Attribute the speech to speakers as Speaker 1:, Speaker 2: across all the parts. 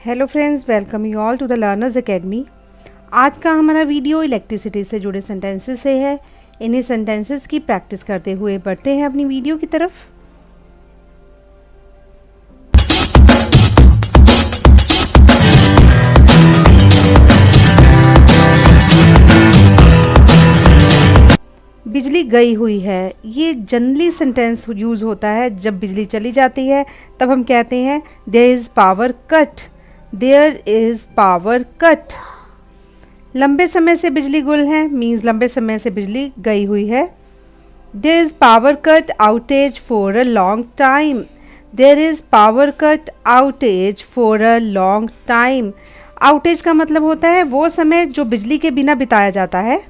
Speaker 1: Hello friends, welcome you all to the Learners Academy. आज का हमारा वीडियो इलेक्ट्रिसिटी से जुड़े सेंटेंसेस से है। इन्हीं सेंटेंसेस की प्रैक्टिस करते हुए बढ़ते हैं अपनी वीडियो की तरफ। बिजली गई हुई है, ये जनरली सेंटेंस यूज़ होता है जब बिजली चली जाती है, तब हम कहते हैं there is power cut. There is power cut. लंबे समय से बिजली गुल है मीन्स लंबे समय से बिजली गई हुई है। There is power cut outage for a long time. There is power cut outage for a long time. Outage का मतलब होता है वो समय जो बिजली के बिना बिताया जाता है।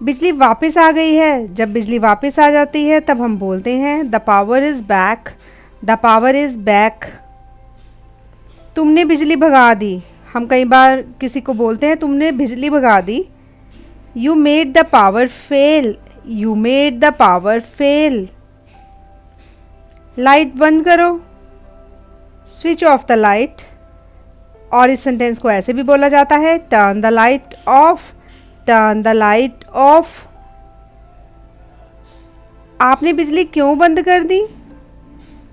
Speaker 1: बिजली वापस आ गई है, जब बिजली वापस आ जाती है तब हम बोलते हैं the power is back. The power is back. तुमने बिजली भगा दी, हम कई बार किसी को बोलते हैं तुमने बिजली भगा दी। You made the power fail. You made the power fail. Light बंद करो, स्विच ऑफ द लाइट। और इस सेंटेंस को ऐसे भी बोला जाता है turn the light off. Turn the light off. आपने बिजली क्यों बंद कर दी?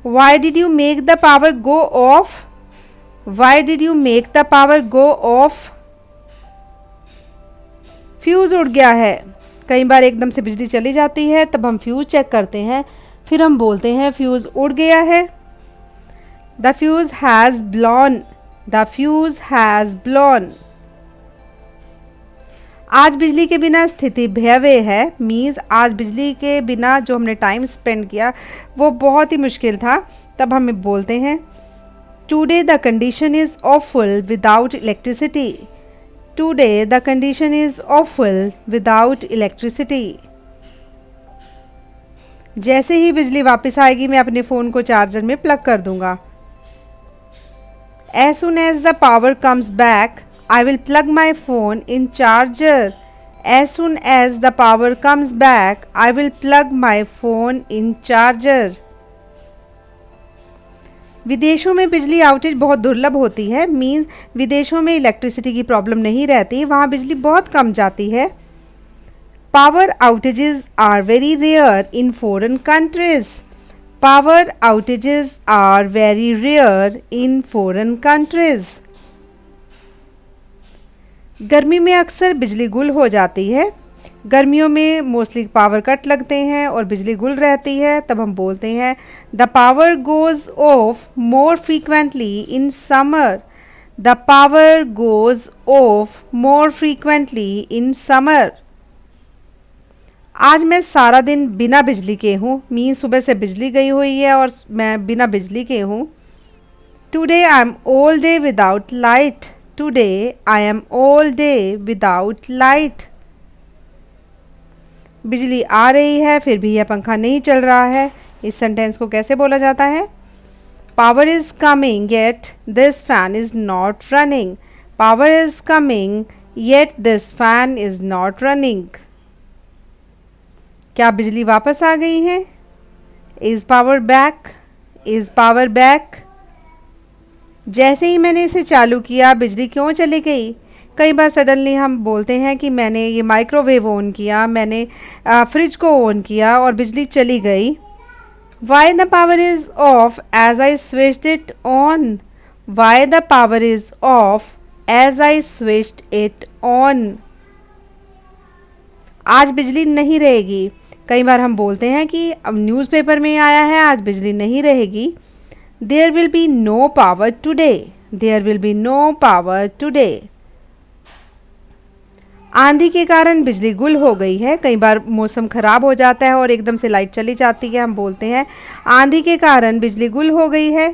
Speaker 1: Why did you make the power go off? Why did you make the power go off? Fuse उड़ गया है, कई बार एकदम से बिजली चली जाती है तब हम फ्यूज चेक करते हैं, फिर हम बोलते हैं फ्यूज उड़ गया है। The fuse has ब्लॉन। The fuse has ब्लॉन। आज बिजली के बिना स्थिति भयावह है मीन्स आज बिजली के बिना जो हमने टाइम स्पेंड किया वो बहुत ही मुश्किल था, तब हमें बोलते हैं today the condition is awful without electricity. Today the condition is awful without electricity. जैसे ही बिजली वापस आएगी मैं अपने फ़ोन को चार्जर में प्लग कर दूंगा। As soon as the power comes back I will plug my phone in charger. As soon as the power comes back, I will plug my phone in charger. विदेशों में बिजली outage बहुत दुर्लभ होती है मीन्स विदेशों में इलेक्ट्रिसिटी की प्रॉब्लम नहीं रहती, वहाँ बिजली बहुत कम जाती है। Power outages are very rare in foreign countries. Power outages are very rare in foreign countries. गर्मी में अक्सर बिजली गुल हो जाती है। गर्मियों में मोस्टली पावर कट लगते हैं और बिजली गुल रहती है, तब हम बोलते हैं the power goes of more frequently in summer. The power goes of more frequently in summer. आज मैं सारा दिन बिना बिजली के हूँ मीन सुबह से बिजली गई हुई है और मैं बिना बिजली के हूँ। Today I am all day without light. Today I am all day without light. बिजली आ रही है फिर भी यह पंखा नहीं चल रहा है, इस सेंटेंस को कैसे बोला जाता है? Power is coming yet this fan is not running. Power is coming yet this fan is not running. क्या बिजली वापस आ गई है? Is power back? Is power back? जैसे ही मैंने इसे चालू किया बिजली क्यों चली गई? कई बार सडनली हम बोलते हैं कि मैंने ये माइक्रोवेव ऑन किया, मैंने फ्रिज को ऑन किया और बिजली चली गई। Why the power is off as I switched it on. Why the power is off as I switched it on. आज बिजली नहीं रहेगी, कई बार हम बोलते हैं कि अब न्यूज़पेपर में आया है आज बिजली नहीं रहेगी। There will be no power today. There will be no power today. आंधी के कारण बिजली गुल हो गई है, कई बार मौसम खराब हो जाता है और एकदम से लाइट चली जाती है, हम बोलते हैं आंधी के कारण बिजली गुल हो गई है।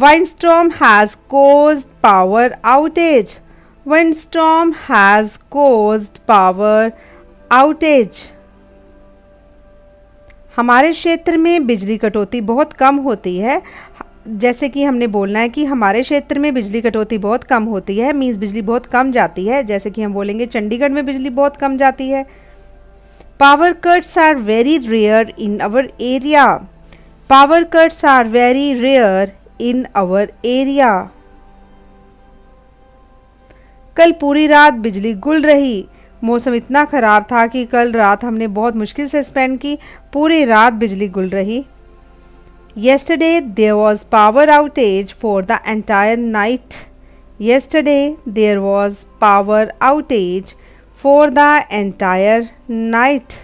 Speaker 1: Windstorm has caused power outage. Windstorm has caused power outage. हमारे क्षेत्र में बिजली कटौती बहुत कम होती है। जैसे कि हमने बोलना है कि हमारे क्षेत्र में बिजली कटौती बहुत कम होती है मीन्स बिजली बहुत कम जाती है। जैसे कि हम बोलेंगे चंडीगढ़ में बिजली बहुत कम जाती है। Power cuts are very rare in our area. Power cuts are very rare in our area. कल पूरी रात बिजली गुल रही। मौसम इतना ख़राब था कि कल रात हमने बहुत मुश्किल से स्पेंड की। पूरी रात बिजली गुल रही। Yesterday there was power outage for the entire night. Yesterday there was power outage for the entire night.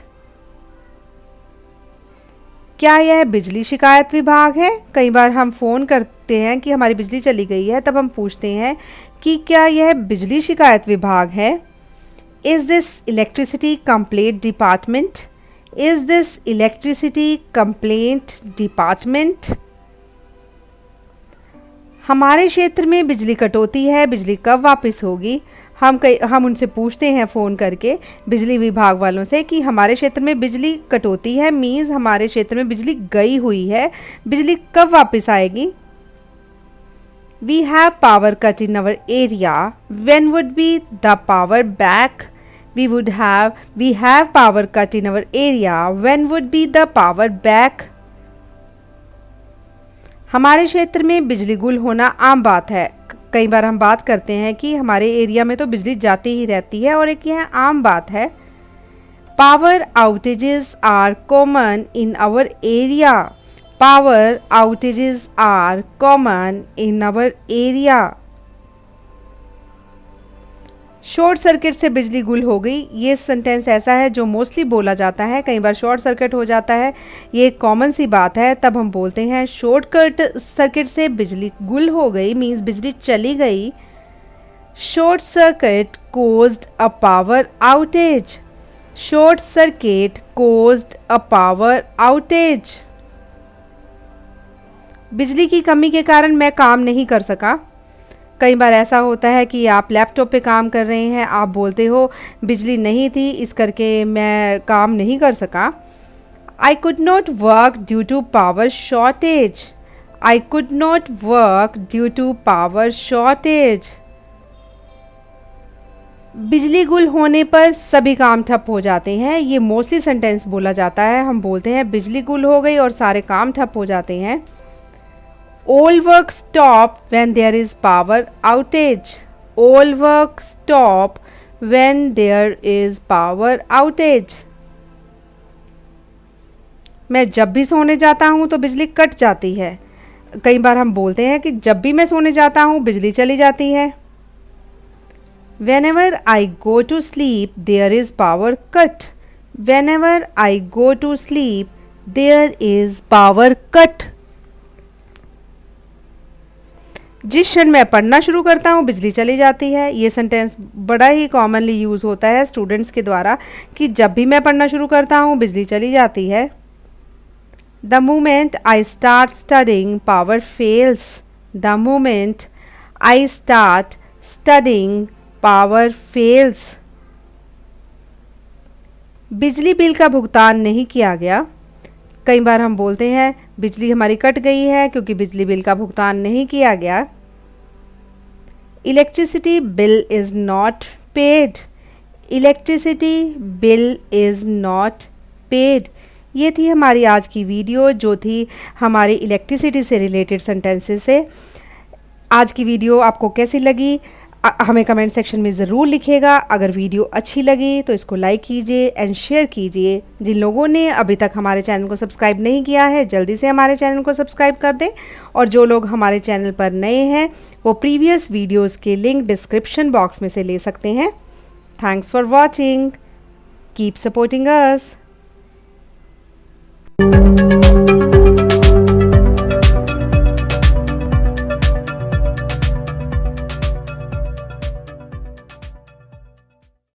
Speaker 1: क्या यह बिजली शिकायत विभाग है? कई बार हम फ़ोन करते हैं कि हमारी बिजली चली गई है, तब हम पूछते हैं कि क्या यह बिजली शिकायत विभाग है? Is this electricity complaint department? Is this electricity complaint department? हमारे क्षेत्र में बिजली कटौती है, बिजली कब वापस होगी? हम उनसे पूछते हैं फ़ोन करके बिजली विभाग वालों से कि हमारे क्षेत्र में बिजली कटौती है, मीन्स हमारे क्षेत्र में बिजली गई हुई है, बिजली कब वापस आएगी? We have power cut in our area. When would be the power back? We have power cut in our area. When would be the power back? हमारे क्षेत्र में बिजली गुल होना आम बात है। कई बार हम बात करते हैं कि हमारे एरिया में तो बिजली जाती ही रहती है और एक यह आम बात है। Power outages are common in our area. Power outages are common in our area. Short circuit से बिजली गुल हो गई, ये सेंटेंस ऐसा है जो मोस्टली बोला जाता है। कई बार शॉर्ट सर्किट हो जाता है, ये एक कॉमन सी बात है, तब हम बोलते हैं शॉर्ट सर्किट से बिजली गुल हो गई, मीन्स बिजली चली गई। Short circuit caused a power outage. Short circuit caused a power outage. बिजली की कमी के कारण मैं काम नहीं कर सका। कई बार ऐसा होता है कि आप लैपटॉप पे काम कर रहे हैं, आप बोलते हो बिजली नहीं थी इस करके मैं काम नहीं कर सका। I could not work due to power shortage. I could not work due to power shortage. बिजली गुल होने पर सभी काम ठप हो जाते हैं, ये मोस्टली सेंटेंस बोला जाता है। हम बोलते हैं बिजली गुल हो गई और सारे काम ठप हो जाते हैं। All work stop when there is power outage. All work stop when there is power outage. मैं जब भी सोने जाता हूँ तो बिजली कट जाती है। कई बार हम बोलते हैं कि जब भी मैं सोने जाता हूँ बिजली चली जाती है। Whenever I go to sleep, there is power cut. Whenever I go to sleep, there is power cut. जिस क्षण मैं पढ़ना शुरू करता हूँ बिजली चली जाती है। ये सेंटेंस बड़ा ही कॉमनली यूज़ होता है स्टूडेंट्स के द्वारा कि जब भी मैं पढ़ना शुरू करता हूँ बिजली चली जाती है। The moment I start studying power fails. The moment I start studying power fails. बिजली बिल का भुगतान नहीं किया गया। कई बार हम बोलते हैं बिजली हमारी कट गई है क्योंकि बिजली बिल का भुगतान नहीं किया गया। Electricity bill is not paid. Electricity bill is not paid. ये थी हमारी आज की वीडियो जो थी हमारी इलेक्ट्रिसिटी से रिलेटेड सेंटेंसेस से। आज की वीडियो आपको कैसी लगी हमें कमेंट सेक्शन में ज़रूर लिखिएगा। अगर वीडियो अच्छी लगी तो इसको लाइक कीजिए एंड शेयर कीजिए। जिन लोगों ने अभी तक हमारे चैनल को सब्सक्राइब नहीं किया है जल्दी से हमारे चैनल को सब्सक्राइब कर दें, और जो लोग हमारे चैनल पर नए हैं वो प्रीवियस वीडियोस के लिंक डिस्क्रिप्शन बॉक्स में से ले सकते हैं। Thanks for watching. Keep supporting us.